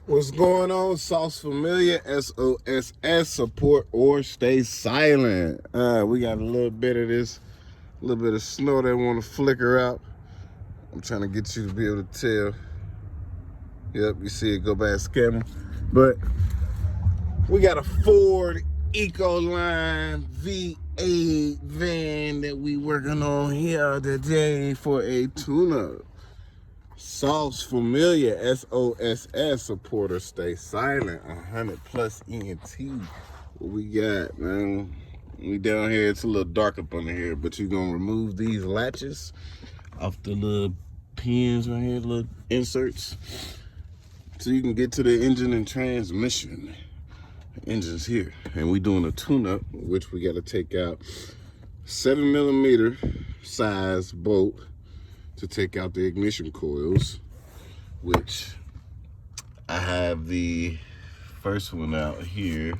What's going on? Sauce Familiar, SOSS, support or stay silent. We got a little bit of this, a little bit of snow that want to flicker out. I'm trying to get you to be able to tell. Yep, you see it go by a scammer. But we got a Ford Ecoline V8 van that we working on here today for a tune-up. Sauce Familiar, SOSS, supporter, stay silent, 100 plus ENT. What we got, man? We down here, it's a little dark up under here, but you're gonna remove these latches off the little pins right here, little inserts, so you can get to the engine and transmission. The engine's here, and we doing a tune-up, which we gotta take out 7mm size bolt to take out the ignition coils, which I have the first one out here.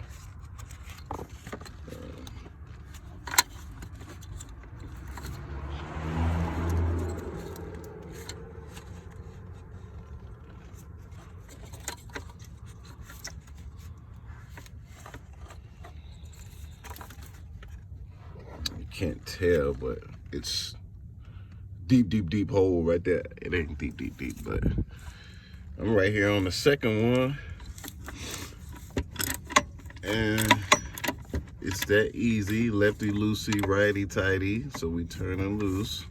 You can't tell, but it's deep hole right there. It ain't deep, but I'm right here on the second one, and it's that easy, lefty loosey, righty tighty. So we turn it loose,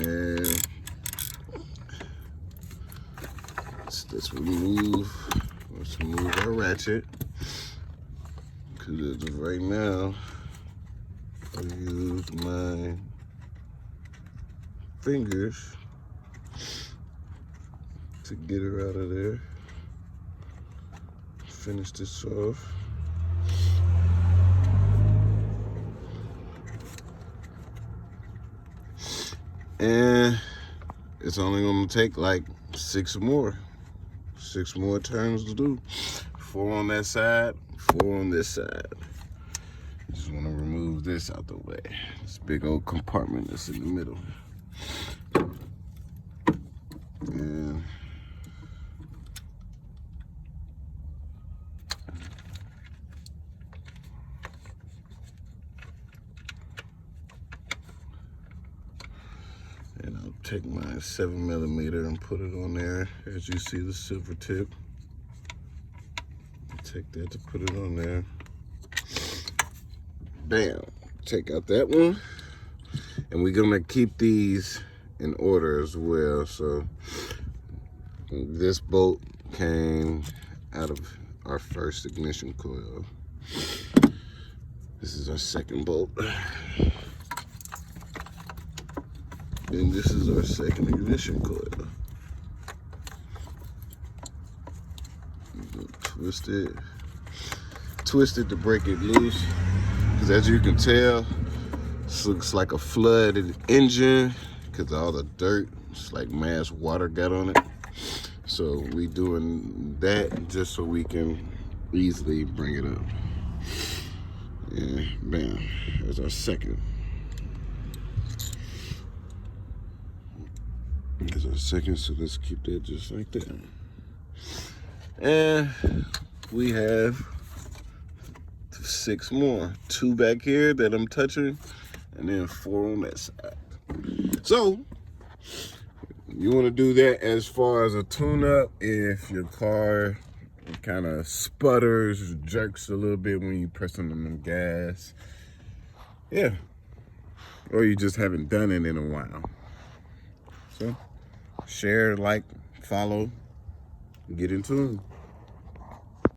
and let's remove our ratchet, because right now I use my fingers to get her out of there. Finish this off. And it's only gonna take like six more turns to do. 4 on that side, 4 on this side. Just want to remove this out the way. This big old compartment that's in the middle. And I'll take my 7mm and put it on there. As you see, the silver tip. Take that to put it on there. Bam. Take out that one. And we're gonna keep these in order as well. So this bolt came out of our first ignition coil. This is our second bolt. And this is our second ignition coil. Twist it to break it loose. Because as you can tell, this looks like a flooded engine because all the dirt, it's like mass water got on it. So we doing that just so we can easily bring it up. And bam, there's our second. There's our second, so let's keep that just like that. And we have 6 more. 2 back here that I'm touching, and then 4 on that side. So you want to do that as far as a tune-up if your car kind of sputters, jerks a little bit when you pressing on the gas. Yeah. Or you just haven't done it in a while. So share, like, follow, get into it.